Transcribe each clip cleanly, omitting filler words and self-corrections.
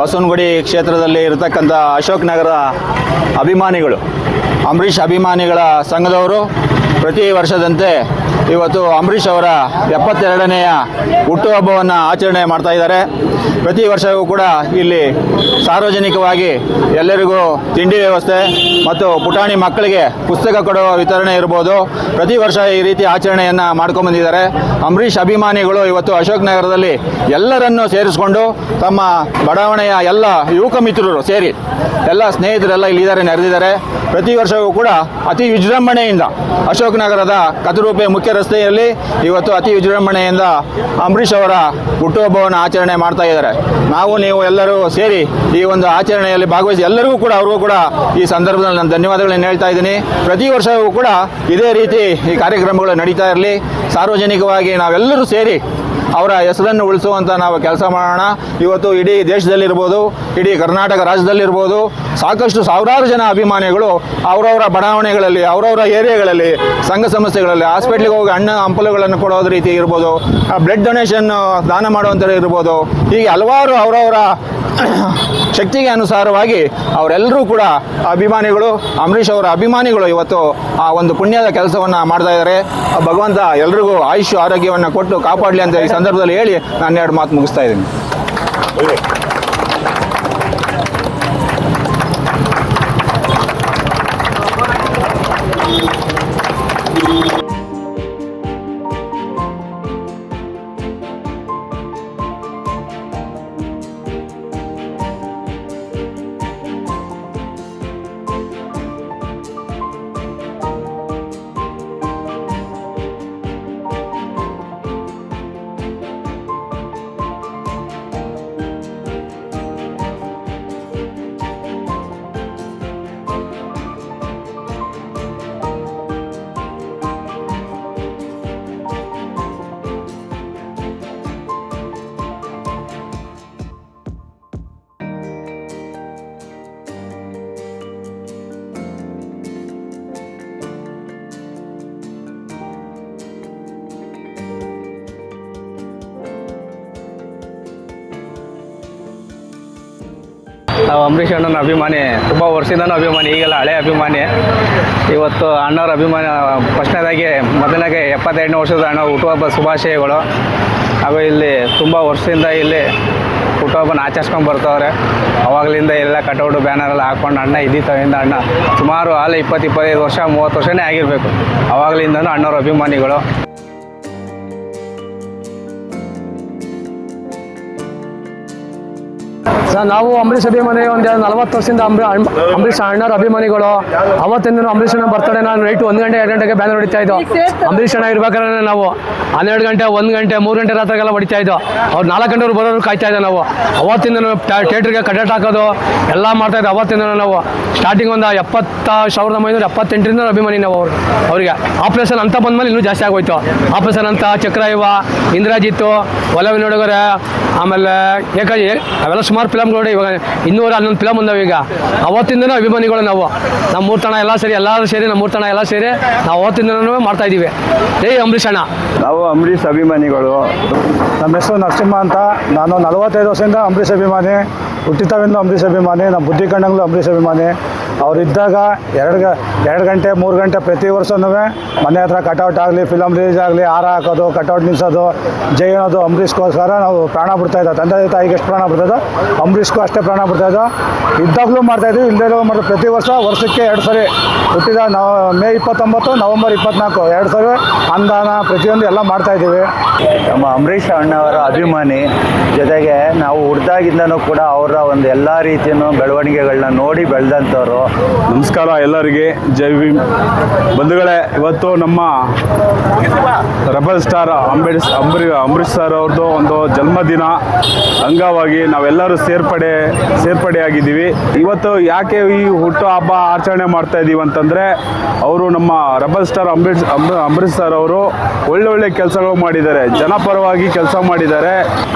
ಬಸವನಗುಡಿ ಕ್ಷೇತ್ರದಲ್ಲಿ ಇರತಕ್ಕಂಥ ಅಶೋಕ್ ನಗರ ಅಭಿಮಾನಿಗಳು, ಅಂಬರೀಷ್ ಅಭಿಮಾನಿಗಳ ಸಂಘದವರು ಪ್ರತಿ ವರ್ಷದಂತೆ ಇವತ್ತು ಅಂಬರೀಷ್ ಅವರ 72ನೇಯ ಹುಟ್ಟುಹಬ್ಬವನ್ನು ಆಚರಣೆ ಮಾಡ್ತಾ ಇದ್ದಾರೆ. ಪ್ರತಿ ವರ್ಷವೂ ಕೂಡ ಇಲ್ಲಿ ಸಾರ್ವಜನಿಕವಾಗಿ ಎಲ್ಲರಿಗೂ ತಿಂಡಿ ವ್ಯವಸ್ಥೆ ಮತ್ತು ಪುಟಾಣಿ ಮಕ್ಕಳಿಗೆ ಪುಸ್ತಕ ಕೊಡುವ ವಿತರಣೆ ಇರ್ಬೋದು, ಪ್ರತಿ ವರ್ಷ ಈ ರೀತಿ ಆಚರಣೆಯನ್ನು ಮಾಡ್ಕೊಂಡ್ಬಂದಿದ್ದಾರೆ. ಅಂಬರೀಷ್ ಅಭಿಮಾನಿಗಳು ಇವತ್ತು ಅಶೋಕ್ ನಗರದಲ್ಲಿ ಎಲ್ಲರನ್ನೂ ಸೇರಿಸಿಕೊಂಡು ತಮ್ಮ ಬಡಾವಣೆಯ ಎಲ್ಲ ಯುವಕ ಮಿತ್ರರು ಸೇರಿ ಎಲ್ಲ ಸ್ನೇಹಿತರೆಲ್ಲ ಇಲ್ಲಿದ್ದಾರೆ, ನೆರೆದಿದ್ದಾರೆ. ಪ್ರತಿ ವರ್ಷವೂ ಕೂಡ ಅತಿ ವಿಜೃಂಭಣೆಯಿಂದ ಅಶೋಕ್ ನಗರದ ಕತರೂಪೆ ಮುಖ್ಯ ರಸ್ತೆಯಲ್ಲಿ ಇವತ್ತು ಅತಿ ವಿಜೃಂಭಣೆಯಿಂದ ಅಂಬರೀಷ್ ಅವರ ಹುಟ್ಟುಹಬ್ಬವನ್ನು ಆಚರಣೆ ಮಾಡ್ತಾ ಇದ್ದಾರೆ. ನೀವು ಎಲ್ಲರೂ ಸೇರಿ ಈ ಒಂದು ಆಚರಣೆಯಲ್ಲಿ ಭಾಗವಹಿಸಿ ಎಲ್ಲರಿಗೂ ಕೂಡ ಅವ್ರಿಗೂ ಕೂಡ ಈ ಸಂದರ್ಭದಲ್ಲಿ ನಾನು ಧನ್ಯವಾದಗಳನ್ನು ಹೇಳ್ತಾ ಇದ್ದೀನಿ. ಪ್ರತಿ ವರ್ಷವೂ ಕೂಡ ಇದೇ ರೀತಿ ಈ ಕಾರ್ಯಕ್ರಮಗಳು ನಡೀತಾ ಇರಲಿ. ಸಾರ್ವಜನಿಕವಾಗಿ ನಾವೆಲ್ಲರೂ ಸೇರಿ ಅವರ ಹೆಸರನ್ನು ಉಳಿಸುವಂಥ ನಾವು ಕೆಲಸ ಮಾಡೋಣ. ಇವತ್ತು ಇಡೀ ದೇಶದಲ್ಲಿರ್ಬೋದು, ಇಡೀ ಕರ್ನಾಟಕ ರಾಜ್ಯದಲ್ಲಿರ್ಬೋದು ಸಾಕಷ್ಟು ಸಾವಿರಾರು ಜನ ಅಭಿಮಾನಿಗಳು ಅವರವರ ಬಡಾವಣೆಗಳಲ್ಲಿ, ಅವರವರ ಏರಿಯಾಗಳಲ್ಲಿ, ಸಂಘ ಸಂಸ್ಥೆಗಳಲ್ಲಿ, ಹಾಸ್ಪಿಟ್ಲಿಗೆ ಹೋಗಿ ಹಣ್ಣು ಹಂಪಲುಗಳನ್ನು ಕೊಡೋದು ರೀತಿ ಇರ್ಬೋದು, ಬ್ಲಡ್ ಡೊನೇಷನ್ ದಾನ ಮಾಡುವಂಥದ್ದು ಇರ್ಬೋದು, ಹೀಗೆ ಹಲವಾರು ಅವರವರ ಶಕ್ತಿಗೆ ಅನುಸಾರವಾಗಿ ಅವರೆಲ್ಲರೂ ಕೂಡ ಅಭಿಮಾನಿಗಳು, ಅಂಬರೀಷ್ ಅವರ ಅಭಿಮಾನಿಗಳು ಇವತ್ತು ಆ ಒಂದು ಪುಣ್ಯದ ಕೆಲಸವನ್ನು ಮಾಡ್ತಾ ಇದ್ದಾರೆ. ಭಗವಂತ ಎಲ್ರಿಗೂ ಆಯುಷ್ಯ ಆರೋಗ್ಯವನ್ನು ಕೊಟ್ಟು ಕಾಪಾಡಲಿ ಅಂತ ಈ ಸಂದರ್ಭದಲ್ಲಿ ಹೇಳಿ ನಾನು 2 ಮಾತು ಮುಗಿಸ್ತಾ ಇದ್ದೀನಿ. ನಾವು ಅಂಬರೀಷ್ ಅಣ್ಣನ ಅಭಿಮಾನಿ, ತುಂಬ ವರ್ಷದಿಂದನೂ ಅಭಿಮಾನಿ, ಈಗೆಲ್ಲ ಹಳೆ ಅಭಿಮಾನಿ. ಇವತ್ತು ಅಣ್ಣವ್ರ ಅಭಿಮಾನಿ ಮೊದಲನೇಗೆ 72ನೇ ವರ್ಷದ ಅಣ್ಣ ಹುಟ್ಟುಹಬ್ಬ ಶುಭಾಶಯಗಳು. ಹಾಗೂ ಇಲ್ಲಿ ತುಂಬ ವರ್ಷದಿಂದ ಇಲ್ಲಿ ಹುಟ್ಟುಹಬ್ಬನ ಆಚರಿಸ್ಕೊಂಡು ಬರ್ತವ್ರೆ. ಅವಾಗಲಿಂದ ಎಲ್ಲ ಕಟೌಟು ಬ್ಯಾನರೆಲ್ಲ ಹಾಕ್ಕೊಂಡು ಅಣ್ಣ ಇದ್ದಿದ್ದರಿಂದ ಅಣ್ಣ ಸುಮಾರು 20-25 ವರ್ಷ 30 ವರ್ಷನೇ ಆಗಿರಬೇಕು. ಅವಾಗಲಿಂದನೂ ಅಣ್ಣವ್ರ ಅಭಿಮಾನಿಗಳು. ಸರ್, ನಾವು ಅಂಬರೀಷ್ ಅಭಿಮಾನಿ ಒಂದು 40 ವರ್ಷದಿಂದ ಅಂಬರೀಷ್ ಅಣ್ಣವ್ರ ಅಭಿಮಾನಿಗಳು. ಅವತ್ತಿಂದ ಅಂಬರೀಷ್ ಬರ್ತಡೇ ನಾನು ನೈಟ್ 1 ಗಂಟೆ 2 ಗಂಟೆಗೆ ಬ್ಯಾನರ್ ಹೊಡಿತಾ ಇದ್ದೋ. ಅಂಬರೀಷ್ ಅಣ್ಣ ಇರ್ಬೇಕಾದ್ರೆ ನಾವು 12 ಗಂಟೆ 1 ಗಂಟೆ 3 ಗಂಟೆ ರಾತ್ರಿಗೆಲ್ಲ ಹೊಡಿತಾ ಇದ್ದೋ. ಅವ್ರು 4 ಗಂಟೆವ್ರು ಬರೋರು ಕಾಯ್ತಾ ಇದ್ದೆ ನಾವು. ಅವತ್ತಿಂದ ಥಿಯೇಟ್ರಿಗೆ ಕಟೆಟ್ ಹಾಕೋದು ಎಲ್ಲ ಮಾಡ್ತಾ ಇದ್ದೆ. ಅವತ್ತಿಂದ ನಾವು ಸ್ಟಾರ್ಟಿಂಗ್ ಒಂದು 1978ರಿಂದ ಅಭಿಮಾನಿ ನಾವು ಅವರಿಗೆ. ಆಪರೇಷನ್ ಅಂತ ಬಂದ್ಮೇಲೆ ಇನ್ನೂ ಜಾಸ್ತಿ ಆಗೋಯ್ತು. ಆಪರೇಷನ್ ಅಂತ, ಚಕ್ರಯುವ, ಇಂದ್ರಜಿತ್ತು, ಒಲವಿನ ಹುಡುಗರೆ, ಆಮೇಲೆ ಅವೆಲ್ಲ ಸುಮಾರು ಫಿಲಮ್ಗಳು. ಇವಾಗ 211 ಫಿಲಮ್ ಬಂದವು. ಈಗ ಅವತ್ತಿಂದನೂ ಅಭಿಮಾನಿಗಳು ನಾವು. ನಮ್ಮ ಮೂರ್ತಣ ಎಲ್ಲರೂ ಸೇರಿ ನಾವು ಅವತ್ತಿಂದನೂ ಮಾಡ್ತಾ ಇದ್ದೀವಿ. ಅಂಬರೀಷ್ ಅಣ್ಣ. ನಾವು ಅಂಬರೀಷ್ ಅಭಿಮಾನಿಗಳು. ನಮ್ಮ ಹೆಸರು ನರಸಿಂಹ ಅಂತ. ನಾನು 45 ವರ್ಷದಿಂದ ಅಂಬರೀಷ್ ಅಭಿಮಾನಿ. ಹುಟ್ಟಿತವಿಂದ ಅಂಬರೀಷ್ ಅಭಿಮಾನಿ. ನಮ್ಮ ಬುದ್ಧಿ ಕಂಡಂಗ್ಲೂ ಅಂಬರೀಷ್ ಅಭಿಮಾನಿ. ಅವರಿದ್ದಾಗ 2 ಗಂಟೆ 3 ಗಂಟೆ ಪ್ರತಿ ವರ್ಷವೂ ಮನೆ ಹತ್ರ ಕಟೌಟ್ ಆಗಲಿ, ಫಿಲಮ್ ರಿಲೀಸ್ ಆಗಲಿ, ಹಾರ ಹಾಕೋದು, ಕಟೌಟ್ ನಿಲ್ಲಿಸೋದು, ಜೈ ಅನ್ನೋದು ಅಂಬರೀಷ್ಗೋಸ್ಕರ ನಾವು ಪ್ರಾಣ ಬಿಡ್ತಾಯಿದ್ದೋ. ತಂದೆ ತಾಯಿಗೆ ಎಷ್ಟು ಪ್ರಾಣ ಬಿಡ್ತಾಯಿದ್ದೋ ಅಂಬರೀಷ್ಗೂ ಅಷ್ಟೇ ಪ್ರಾಣ ಬಿಡ್ತಾಯಿದ್ದೋ. ಇದ್ದಾಗಲೂ ಮಾಡ್ತಾಯಿದ್ವಿ, ಇಲ್ಲದೇ ಮಾಡ್ತೀವಿ. ಪ್ರತಿ ವರ್ಷಕ್ಕೆ 2 ಸರಿ ಹುಟ್ಟಿದ ಮೇ 29, ನವೆಂಬರ್ 24 2 ಸರಿ ಅನುದಾನ ಪ್ರತಿಯೊಂದು ಎಲ್ಲ ಮಾಡ್ತಾಯಿದ್ದೀವಿ. ನಮ್ಮ ಅಂಬರೀಷ್ ಅಣ್ಣವರ ಅಭಿಮಾನಿ. ಜೊತೆಗೆ ನಾವು ಹುಡ್ದಾಗಿಂದನೂ ಕೂಡ ಅವರ ಒಂದು ಎಲ್ಲ ರೀತಿಯೂ ಬೆಳವಣಿಗೆಗಳನ್ನ ನೋಡಿ ಬೆಳೆದಂಥವ್ರು. ನಮಸ್ಕಾರ ಎಲ್ಲರಿಗೆ, ಜೈ ಭೀಮ್. ಬಂಧುಗಳೇ, ಇವತ್ತು ನಮ್ಮ ರೆಬಲ್ ಸ್ಟಾರ್ ಅಂಬರೀಷ್ ಸರ್ ಅವ್ರದ್ದು ಒಂದು ಜನ್ಮದಿನ ಅಂಗವಾಗಿ ನಾವೆಲ್ಲರೂ ಸೇರ್ಪಡೆಯಾಗಿದ್ದೀವಿ. ಇವತ್ತು ಯಾಕೆ ಈ ಹುಟ್ಟು ಹಬ್ಬ ಆಚರಣೆ ಮಾಡ್ತಾ ಇದ್ದೀವಿ ಅಂತಂದರೆ, ಅವರು ನಮ್ಮ ರೆಬಲ್ ಸ್ಟಾರ್ ಅಂಬರೀಷ್ ಸರ್ ಅವರು ಒಳ್ಳೊಳ್ಳೆ ಕೆಲಸಗಳು ಮಾಡಿದ್ದಾರೆ, ಜನಪರವಾಗಿ ಕೆಲಸ ಮಾಡಿದ್ದಾರೆ.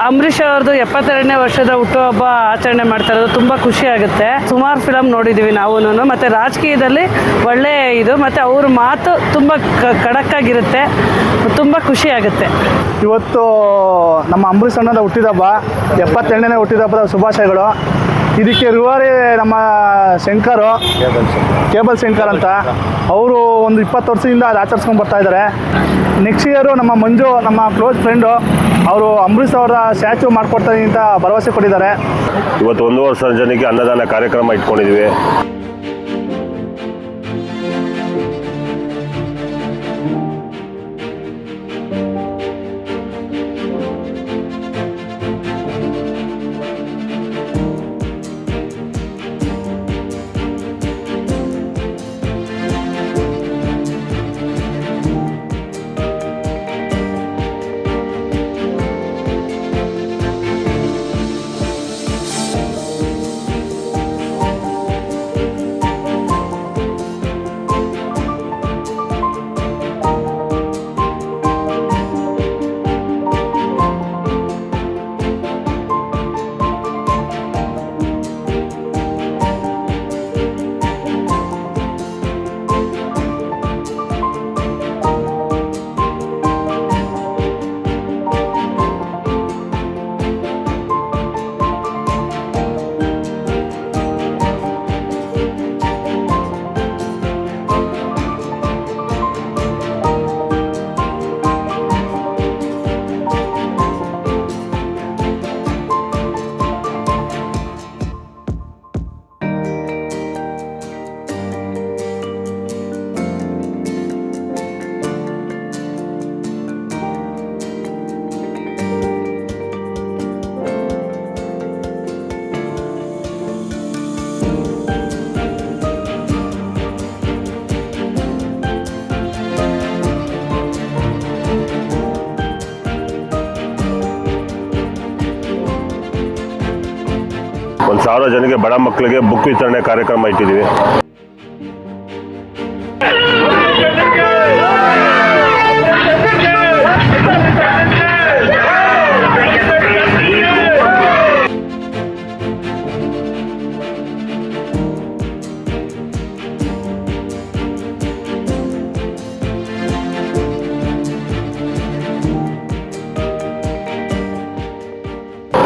ಅಂಬರೀಷ್ ಅವ್ರದ್ದು 72ನೇ ವರ್ಷದ ಹುಟ್ಟುಹಬ್ಬ ಆಚರಣೆ ಮಾಡ್ತಾ ಇರೋದು ತುಂಬ ಖುಷಿ ಆಗುತ್ತೆ. ಸುಮಾರು ಫಿಲಮ್ ನೋಡಿದ್ದೀವಿ ನಾವು. ಮತ್ತು ರಾಜಕೀಯದಲ್ಲಿ ಒಳ್ಳೆ ಇದು, ಮತ್ತು ಅವ್ರ ಮಾತು ತುಂಬ ಖಡಕ್ಕಾಗಿರುತ್ತೆ, ತುಂಬ ತುಂಬ ಖುಷಿ ಆಗುತ್ತೆ. ಇವತ್ತು ನಮ್ಮ ಅಂಬರೀಷ್ ಅಣ್ಣನ ಹುಟ್ಟಿದಬ್ಬ, 72ನೇ ಹುಟ್ಟಿದಬ್ಬದ ಶುಭಾಶಯಗಳು. ಇದಕ್ಕೆ ರೂವಾರಿ ನಮ್ಮ ಶಂಕರು, ಕೇಬಲ್ ಶಂಕರ್ ಅಂತ, ಅವರು ಒಂದು 20 ವರ್ಷದಿಂದ ಅದು ಆಚರಿಸ್ಕೊಂಡು ಬರ್ತಾ ಇದ್ದಾರೆ. ನೆಕ್ಸ್ಟ್ ಇಯರು ನಮ್ಮ ಮಂಜು, ನಮ್ಮ ಕ್ಲೋಸ್ ಫ್ರೆಂಡು, ಅವರು ಅಂಬರೀಷ್ ಅವರ ಸ್ಟ್ಯಾಚು ಮಾಡಿಕೊಡ್ತೀನಿ ಅಂತ ಭರವಸೆ ಕೊಟ್ಟಿದ್ದಾರೆ. ಇವತ್ತು 1 ವರ್ಷ ಜನಕ್ಕೆ ಅನ್ನದಾನ ಕಾರ್ಯಕ್ರಮ ಇಟ್ಕೊಂಡಿದ್ದೀವಿ. ಒಂದು 1000 ಜನಕ್ಕೆ ಬಡ ಮಕ್ಕಳಿಗೆ ಬುಕ್ ವಿತರಣೆ ಕಾರ್ಯಕ್ರಮ ಇಟ್ಟಿದ್ದೀವಿ.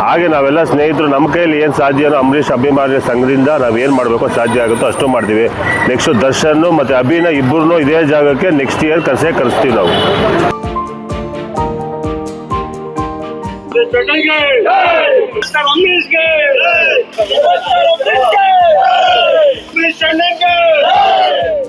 ಹಾಗೆ ನಾವೆಲ್ಲ ಸ್ನೇಹಿತರು ನಮ್ಮ ಕೈಯಲ್ಲಿ ಏನು ಸಾಧ್ಯನೋ ಅಂಬರೀಷ್ ಅಭಿಮಾನಿ ಸಂಘದಿಂದ ನಾವೇನು ಮಾಡಬೇಕೋ ಸಾಧ್ಯ ಆಗುತ್ತೋ ಅಷ್ಟು ಮಾಡ್ತೀವಿ. ನೆಕ್ಸ್ಟ್ ದರ್ಶನ್ ಮತ್ತು ಅಭಿನ ಇಬ್ಬರನ್ನೂ ಇದೇ ಜಾಗಕ್ಕೆ ನೆಕ್ಸ್ಟ್ ಇಯರ್ ಕರೆಸ್ತೀವಿ ನಾವು. Jai!